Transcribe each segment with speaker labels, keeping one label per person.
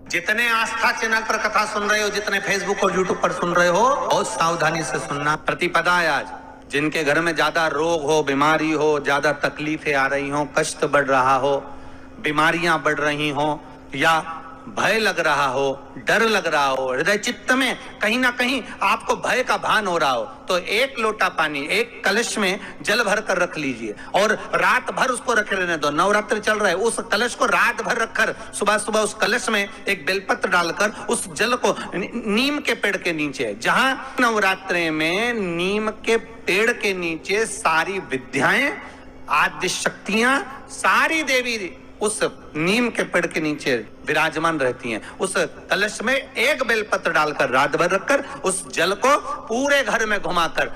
Speaker 1: जितने आस्था चैनल पर कथा सुन रहे हो, जितने फेसबुक और यूट्यूब पर सुन रहे हो, बहुत सावधानी से सुनना। प्रतिपदा है आज। जिनके घर में ज्यादा रोग हो, बीमारी हो, ज्यादा तकलीफें आ रही हो, कष्ट बढ़ रहा हो, बीमारियां बढ़ रही हो, या भय लग रहा हो, डर लग रहा हो, हृदय चित्त में कहीं ना कहीं आपको भय का भान हो रहा हो, तो एक लोटा पानी, एक कलश में जल भर कर रख लीजिए और रात भर उसको रखे रहने दो। नवरात्र चल रहा है, उस कलश को रात भर रखकर सुबह सुबह उस कलश में एक बेलपत्र डालकर उस जल को नीम के पेड़ के नीचे, जहां नवरात्रि में नीम के पेड़ के नीचे सारी विद्याएं, आद्य शक्तियां, सारी देवी उस नीम के पेड़ के नीचे विराजमान रहती हैं। उस कलश में एक बेलपत्र डालकर रात भर रखकर उस जल को पूरे घर में घुमाकर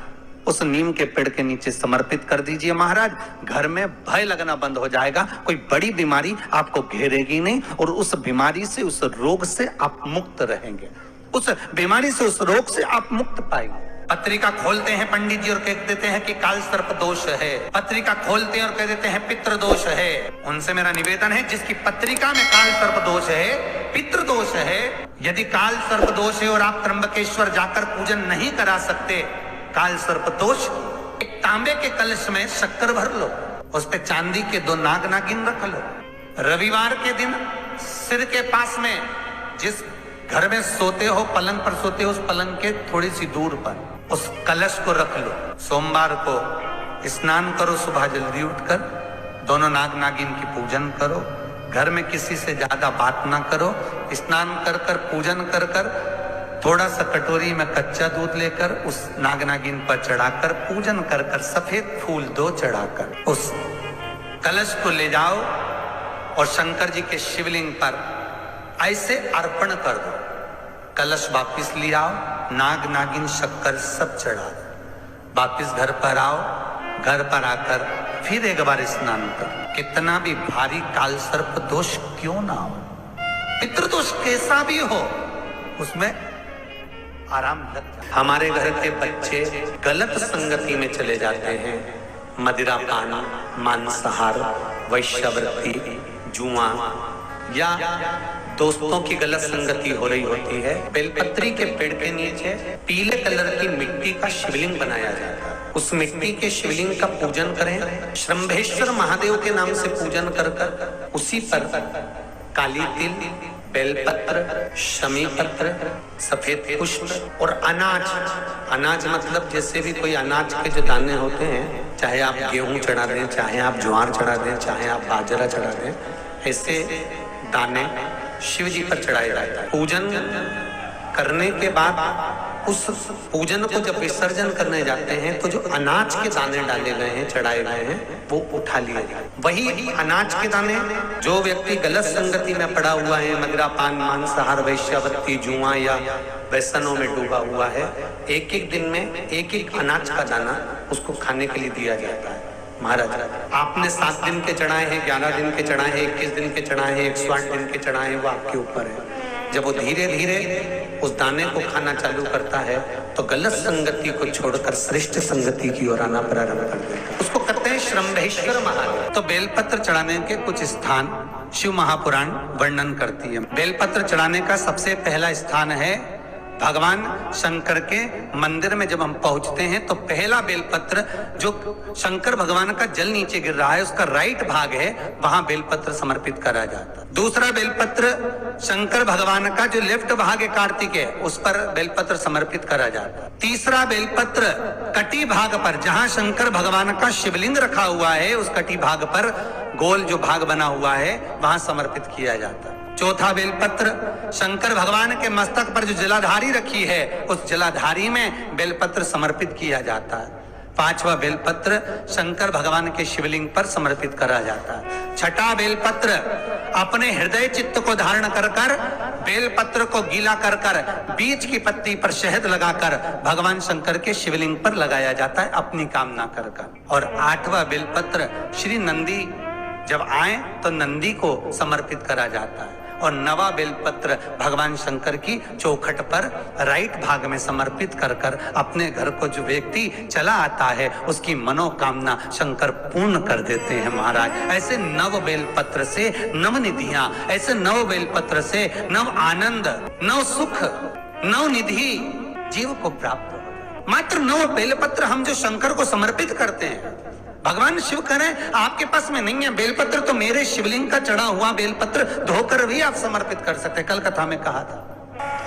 Speaker 1: उस नीम के पेड़ के नीचे समर्पित कर दीजिए महाराज। घर में भय लगना बंद हो जाएगा, कोई बड़ी बीमारी आपको घेरेगी नहीं और उस बीमारी से, उस रोग से आप मुक्त रहेंगे। उस बीमारी से, उस रोग से आप मुक्त पाएंगे। पत्रिका खोलते हैं पंडित जी और कह देते हैं कि काल सर्प दोष है। पत्रिका खोलते हैं और कह देते हैं पितृ दोष है। उनसे मेरा निवेदन है, जिसकी पत्रिका में काल सर्प दोष है, पितृ दोष है, यदि काल सर्प दोष है और आप त्र्यंबकेश्वर जाकर पूजन नहीं करा सकते काल सर्प दोष, एक तांबे के कलश में शक्कर भर लो, उस पे चांदी के 2 नाग नागिन रख लो। रविवार के दिन सिर के पास में, जिस घर में सोते हो, पलंग पर सोते हो, उस पलंग के थोड़ी सी दूर पर उस कलश को रख लो। सोमवार को स्नान करो, सुबह जल्दी उठकर दोनों नाग नागिन की पूजन करो। घर में किसी से ज्यादा बात ना करो। स्नान कर कर, पूजन कर कर, थोड़ा सा कटोरी में कच्चा दूध लेकर उस नाग नागिन पर चढ़ाकर, पूजन कर कर, सफेद फूल 2 चढ़ाकर उस कलश को ले जाओ और शंकर जी के शिवलिंग पर ऐसे अर्पण कर दो। कलश वापिस ले आओ, नाग नागिन शक्कर सब चढ़ा दो। वापिस घर पर आओ, घर पर आकर फिर एक बार स्नान करो। कितना भी भारी काल सर्प दोष क्यों ना हो, पितृदोष कैसा भी हो, उसमें आराम लग जाए। हमारे घर के बच्चे गलत संगति में चले जाते हैं, मदिरा पान, मांसाहार, वैश्यवृत्ति, जुआ या दोस्तों की गलत संगति हो रही होती है। बेलपत्री के पेड़ के नीचे पीले कलर की मिट्टी का शिवलिंग बनाया जाता है। उस मिट्टी के शिवलिंग का पूजन करें, श्रंभेश्वर महादेव के नाम से पूजन कर कर उसी पर काली तिल, बेलपत्र, शमी पत्र, सफेद पुष्प और अनाज, अनाज मतलब जैसे भी कोई अनाज के जो दाने होते हैं, चाहे आप गेहूं चढ़ा दें, चाहे आप ज्वार चढ़ा दें, चाहे आप बाजरा चढ़ा दें, ऐसे दाने शिव जी पर चढ़ाए जाते हैं। पूजन करने के बाद उस पूजन को जब विसर्जन करने जाते हैं तो जो अनाज के दाने डाले गए हैं, चढ़ाए गए हैं, वो उठा लिए जाए। वही अनाज के दाने, जो व्यक्ति गलत संगति में पड़ा हुआ है, मदिरा पान, मांसाहार, वैश्यवृत्ति, जुआ या व्यसनों में डूबा हुआ है, एक एक दिन में एक एक अनाज का दाना उसको खाने के लिए दिया जाता है। महाराज, आपने 7 दिन के चढ़ाए हैं, 11 दिन के चढ़ाए हैं, 21 दिन के चढ़ाए हैं, 108 दिन के चढ़ाए हैं, वो आपके ऊपर है। जब वो धीरे धीरे उस दाने को खाना चालू करता है तो गलत संगति को छोड़कर श्रेष्ठ संगति की ओर आना प्रारंभ कर देता है। उसको कहते हैं श्रंभेश्वर महादेव। तो बेलपत्र चढ़ाने के कुछ स्थान शिव महापुराण वर्णन करती है। बेलपत्र चढ़ाने का सबसे पहला स्थान है भगवान शंकर के मंदिर में। जब हम पहुंचते हैं तो पहला बेलपत्र, जो शंकर भगवान का जल नीचे गिर रहा है, उसका राइट भाग है, वहां बेलपत्र समर्पित करा जाता है। दूसरा बेलपत्र शंकर भगवान का जो लेफ्ट भाग है, कार्तिक है, उस पर बेलपत्र समर्पित करा जाता है। तीसरा बेलपत्र कटी भाग पर, जहां शंकर भगवान का शिवलिंग रखा हुआ है, उस कटी भाग पर गोल जो भाग बना हुआ है, वहां समर्पित किया जाता है। चौथा बेलपत्र शंकर भगवान के मस्तक पर जो जलाधारी रखी है, उस जलाधारी में बेलपत्र समर्पित किया जाता है। पांचवा बेलपत्र शंकर भगवान के शिवलिंग पर समर्पित करा जाता है। छठा बेलपत्र अपने हृदय चित्त को धारण कर कर बेलपत्र को गीला कर कर बीच की पत्ती पर शहद लगाकर भगवान शंकर के शिवलिंग पर लगाया जाता है, अपनी कामना कर कर। और आठवां बेलपत्र श्री नंदी जब आए तो नंदी को समर्पित करा जाता है। और नवा बेलपत्र भगवान शंकर की चौखट पर राइट भाग में समर्पित कर कर अपने घर को जो व्यक्ति चला आता है उसकी मनोकामना शंकर पूर्ण कर देते हैं महाराज। ऐसे नव बेलपत्र से नव निधियां, ऐसे नव बेलपत्र से नव आनंद, नव सुख, नव निधि जीव को प्राप्त हो। मात्र नव बेलपत्र हम जो शंकर को समर्पित करते हैं, भगवान शिव कह रहे हैं आपके पास में नहीं है बेलपत्र, तो मेरे शिवलिंग का चढ़ा हुआ बेलपत्र धोकर भी आप समर्पित कर सकते हैं। कल कथा में कहा था।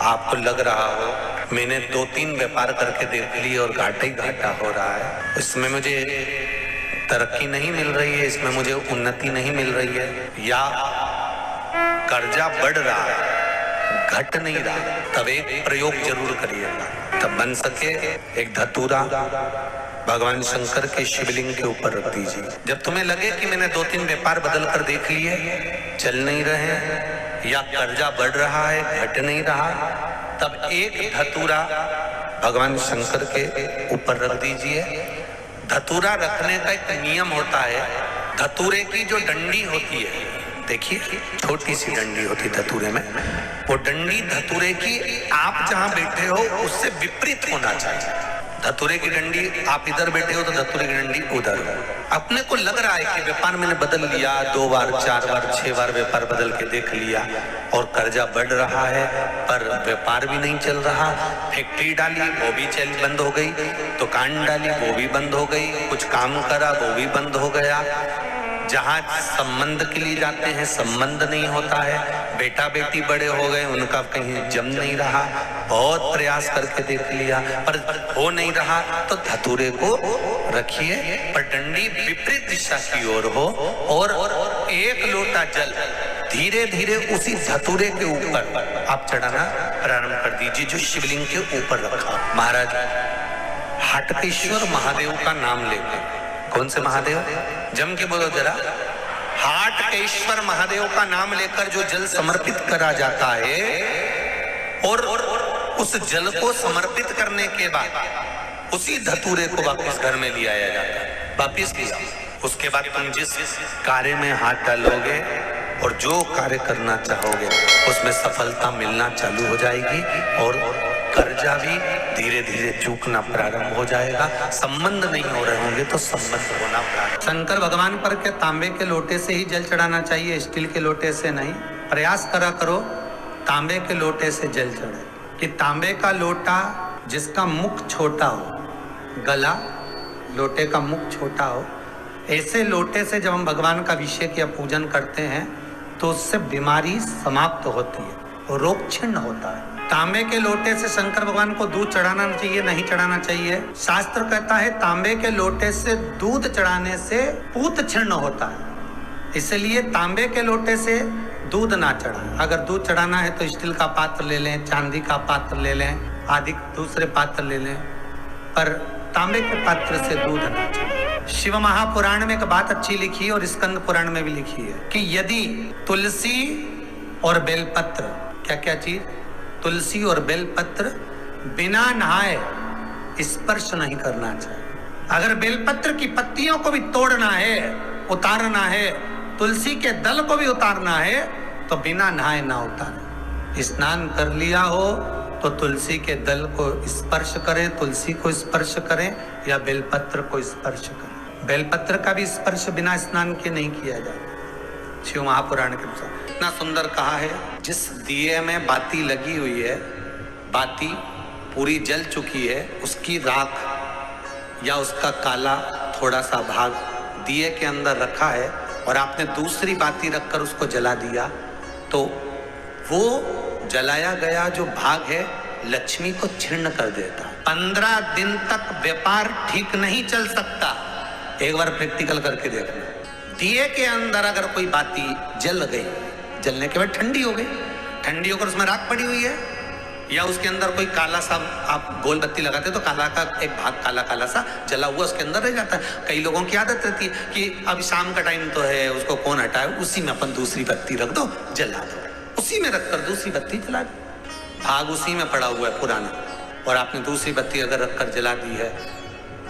Speaker 1: आपको लग रहा हो मैंने 2-3 व्यापार करके देख लिए और घाटा ही घाटा हो रहा है, इसमें मुझे तरक्की नहीं मिल रही है, इसमें मुझे उन्नति नहीं मिल रही है, या कर्जा बढ़ रहा है, घट नहीं रहा, तब एक प्रयोग जरूर करिएगा। तब बन सके एक धतूरा भगवान शंकर के शिवलिंग के ऊपर रख दीजिए। जब तुम्हें लगे कि मैंने 2-3 व्यापार बदल कर देख लिए, चल नहीं रहे या कर्जा बढ़ रहा है, घट नहीं रहा, तब एक धतूरा भगवान शंकर के ऊपर रख दीजिए। धतूरा रखने का एक नियम होता है। धतूरे की जो डंडी होती है, देखिए छोटी सी डंडी होती है धतूरे में, वो डंडी धतूरे की आप जहां बैठे हो उससे विपरीत होना चाहिए। धतूरे की डंडी आप इधर बैठे हो तो धतूरे की डंडी उधर हो। अपने को लग रहा है कि व्यापार मैंने बदल लिया, 2 बार 4 बार 6 बार व्यापार बदल के देख लिया और कर्जा बढ़ रहा है, पर व्यापार भी नहीं चल रहा। फैक्ट्री डाली वो भी चल बंद हो गई, दुकान डाली वो भी बंद हो गई, कुछ काम करा वो भी बंद हो गया। जहाँ संबंध के लिए जाते हैं संबंध नहीं होता है, बेटा बेटी बड़े हो गए उनका कहीं जम नहीं रहा, बहुत प्रयास करके देख लिया पर हो नहीं रहा, तो धतूरे को रखिए पर डंडी विपरीत दिशा की ओर हो और एक लोटा जल धीरे धीरे उसी धतूरे के ऊपर आप चढ़ाना प्रारंभ कर दीजिए जो शिवलिंग के ऊपर रखा। महाराज हाटकेश्वर महादेव का नाम लेके, कौन से महादेव, जम के बोलो जरा, हाटकेश्वर महादेव का नाम लेकर जो जल समर्पित करा जाता है और उस जल को समर्पित करने के बाद उसी धतूरे को वापस घर में ले आया जाता है। वापस लिया, उसके बाद तुम जिस कार्य में हाथ डालोगे और जो कार्य करना चाहोगे उसमें सफलता मिलना चालू हो जाएगी और कर्जा भी धीरे धीरे चूकना प्रारंभ हो जाएगा। संबंध नहीं हो रहे होंगे तो संबंध होना प्रारंभ। शंकर भगवान पर के तांबे के लोटे से ही जल चढ़ाना चाहिए, स्टील के लोटे से नहीं। प्रयास करा करो तांबे के लोटे से जल चढ़े, कि तांबे का लोटा जिसका मुख छोटा हो, गला लोटे का मुख छोटा हो, ऐसे लोटे से जब हम भगवान का अभिषेक या पूजन करते हैं तो उससे बीमारी समाप्त होती है, रोग छिन्न होता है। तांबे के लोटे से शंकर भगवान को दूध चढ़ाना चाहिए, नहीं चढ़ाना चाहिए। शास्त्र कहता है तांबे के लोटे से दूध चढ़ाने से पूत छिन्न होता है, इसलिए तांबे के लोटे से दूध ना चढ़ाएं। अगर दूध चढ़ाना है तो स्टील का पात्र ले लें, चांदी का पात्र ले लें, आदि दूसरे पात्र ले लें, पर तांबे के पात्र से दूध ना चढ़ाएं। शिव महापुराण में एक बात अच्छी लिखी है और स्कंद पुराण में भी लिखी है कि यदि तुलसी और बेलपत्र, क्या क्या चीज, तुलसी और बेलपत्र बिना नहाए स्पर्श नहीं करना चाहिए। अगर बेलपत्र की पत्तियों को भी तोड़ना है, उतारना है, तुलसी के दल को भी उतारना है तो बिना नहाए ना उतारें। स्नान कर लिया हो तो तुलसी के दल को स्पर्श करें, तुलसी को स्पर्श करें या बेलपत्र को स्पर्श करें। बेलपत्र का भी स्पर्श बिना स्नान के नहीं किया जाता। शिव महापुराण के अनुसार इतना सुंदर कहा है, जिस दिए में बाती लगी हुई है, बाती पूरी जल चुकी है, उसकी राख या उसका काला थोड़ा सा भाग दिए के अंदर रखा है और आपने दूसरी बाती रखकर उसको जला दिया, तो वो जलाया गया जो भाग है लक्ष्मी को छीर्ण कर देता है। 15 दिन तक व्यापार ठीक नहीं चल सकता। एक बार प्रैक्टिकल करके देखना। दिए के अंदर अगर कोई बाती जल गई, जलने के बाद ठंडी हो गई, ठंडी होकर उसमें राख पड़ी हुई है, या उसके अंदर कोई काला सा, आप गोल बत्ती लगाते तो काला का एक भाग काला काला सा जला हुआ उसके अंदर रह जाता है। कई लोगों की आदत रहती है कि अब शाम का टाइम तो है, उसको कौन हटाए, उसी में अपन दूसरी बत्ती रख दो, जला दो, उसी में रखकर दूसरी बत्ती जला दो। भाग उसी में पड़ा हुआ है पुराना, और आपने दूसरी बत्ती अगर रखकर जला दी है,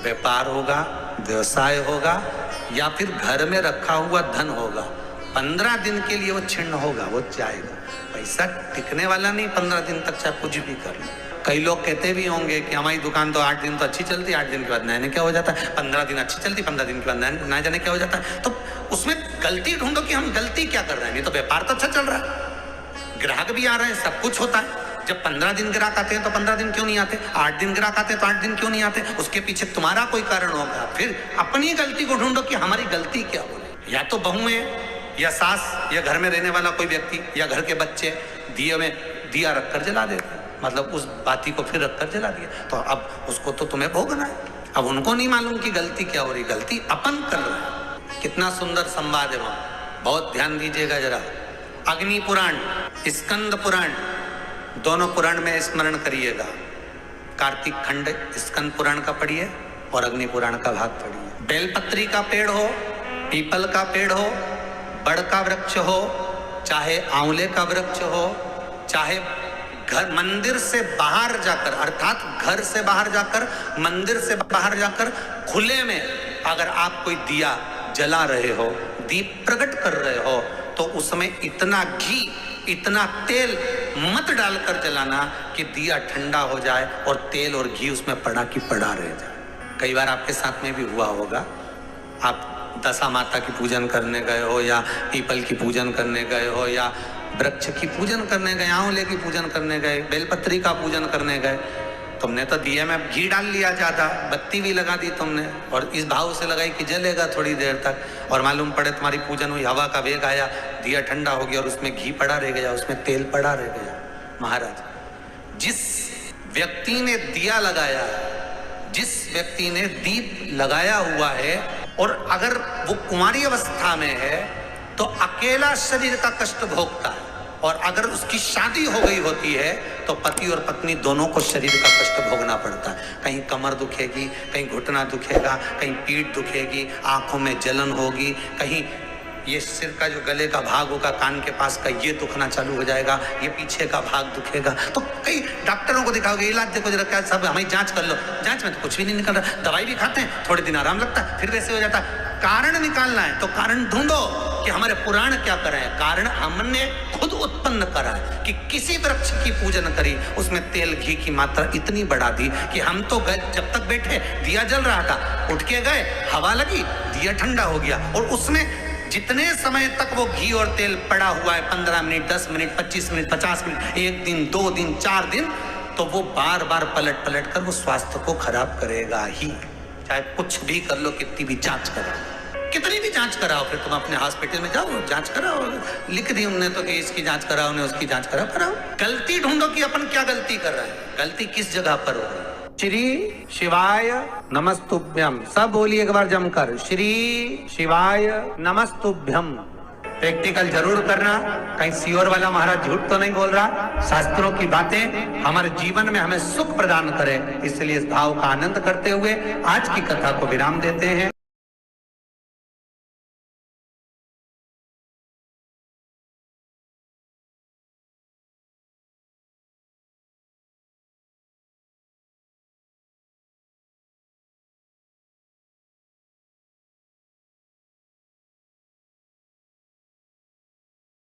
Speaker 1: व्यापार होगा, व्यवसाय होगा, या फिर घर में रखा हुआ धन होगा, 15 दिन के लिए वो छिन्न होगा, वो जाएगा। पैसा टिकने वाला नहीं 15 दिन तक, चाहे कुछ भी कर लो। कई लोग कहते भी होंगे कि हमारी दुकान तो 8 दिन तो अच्छी चलती, 8 दिन के बाद नए क्या हो जाता है, 15 दिन अच्छी चलती, 15 दिन के बाद नए जाने क्या हो जाता है। तो उसमें गलती ढूंढो कि हम गलती क्या कर रहे हैं। नहीं तो व्यापार तो अच्छा चल रहा है, ग्राहक भी आ रहे हैं, सब कुछ होता है। जब 15 दिन ग्राहक आते हैं तो 15 दिन क्यों नहीं आते, 8 दिन ग्राहक आते हैं तो 8 दिन क्यों नहीं आते। उसके पीछे तुम्हारा कोई कारण होगा। फिर अपनी गलती को ढूंढो कि हमारी गलती क्या बोले। या तो बहू है, या सास, या घर में रहने वाला कोई व्यक्ति, या घर के बच्चे दिए में दिया रखकर जला देते, मतलब उस बाती को फिर रखकर जला दिया, तो अब उसको तो तुम्हें भोगना है। अब उनको नहीं मालूम कि गलती क्या हो रही, गलती अपन कर रहे हैं। कितना सुंदर संवाद है वहां, बहुत ध्यान दीजिएगा जरा। अग्नि पुराण, स्कंद पुराण, दोनों पुराण में स्मरण करिएगा। कार्तिक खंड स्कंद पुराण का पढ़िए और अग्नि पुराण का भाग पढ़िए। बेलपत्री का पेड़ हो, पीपल का पेड़ हो, बड़ का वृक्ष हो, चाहे आंवले का वृक्ष हो, चाहे घर मंदिर से बाहर जाकर, अर्थात घर से बाहर जाकर, मंदिर से बाहर जाकर खुले में अगर आप कोई दिया जला रहे हो, दीप प्रकट कर रहे हो, तो उसमें इतना घी, इतना तेल मत डालकर जलाना कि दिया ठंडा हो जाए और तेल और घी उसमें पड़ा की पड़ा रह जाए। कई बार आपके साथ में भी हुआ होगा, आप दशा माता की पूजन करने गए हो, या पीपल की पूजन करने गए हो, या वृक्ष की पूजन करने गए, आंवले की पूजन करने गए, बेलपत्री का पूजन करने गए, तुमने तो दिए में घी डाल लिया ज्यादा, बत्ती भी लगा दी तुमने, और इस भाव से लगाई कि जलेगा थोड़ी देर तक, और मालूम पड़े तुम्हारी पूजन हुई, हवा का वेग आया, दिया ठंडा हो गया और उसमें घी पड़ा रह गया, उसमें तेल पड़ा रह गया। महाराज, जिस व्यक्ति ने दिया लगाया, जिस व्यक्ति ने दीप लगाया हुआ है, और अगर वो कुंवारी अवस्था में है तो अकेला शरीर का कष्ट भोगता है, और अगर उसकी शादी हो गई होती है तो पति और पत्नी दोनों को शरीर का कष्ट भोगना पड़ता है। कहीं कमर दुखेगी, कहीं घुटना दुखेगा, कहीं पीठ दुखेगी, आंखों में जलन होगी, कहीं ये सिर का जो गले का भाग होगा, कान के पास का, ये दुखना चालू हो जाएगा, ये पीछे का भाग दुखेगा। तो कई डॉक्टरों को दिखाओगे, इलाज देखो जरा, क्या सब हमें जांच कर लो, जांच में तो कुछ भी नहीं निकल रहा, दवाई भी खाते हैं, थोड़े दिन आराम लगता है, फिर वैसे हो जाता है। कारण निकालना है तो कारण ढूंढो कि हमारे पुराण क्या कर रहे हैं। कारण हमने खुद उत्पन्न करा है कि किसी वृक्ष की पूजन करी, उसमें तेल घी की मात्रा इतनी बढ़ा दी कि हम तो गए, जब तक बैठे दिया जल रहा था, उठ के गए, हवा लगी, दिया ठंडा हो गया, और उसमें जितने समय तक वो घी और तेल पड़ा हुआ है, 15 मिनट, 10 मिनट, 25 मिनट, 50 मिनट, 1 दिन, 2 दिन, 4 दिन, तो वो बार बार पलट पलट कर वो स्वास्थ्य को खराब करेगा ही। चाहे कुछ भी कर लो, कितनी भी जांच कराओ, कितनी भी जांच कराओ, फिर तुम अपने हॉस्पिटल में जाओ, जांच कराओ, लिख दी उन्होंने तो कि इसकी जांच कराओ, उन्हें उसकी जांच कराओ। गलती ढूंढो कि अपन क्या गलती कर रहे हैं, गलती किस जगह पर हो रही है। श्री शिवाय नमस्तुभ्यम, सब बोलिए एक बार जमकर, श्री शिवाय नमस्तुभ्यम। प्रैक्टिकल जरूर करना, कहीं सियोर वाला महाराज झूठ तो नहीं बोल रहा। शास्त्रों की बातें हमारे जीवन में हमें सुख प्रदान करें, इसलिए इस भाव का आनंद करते हुए आज की कथा को विराम देते हैं।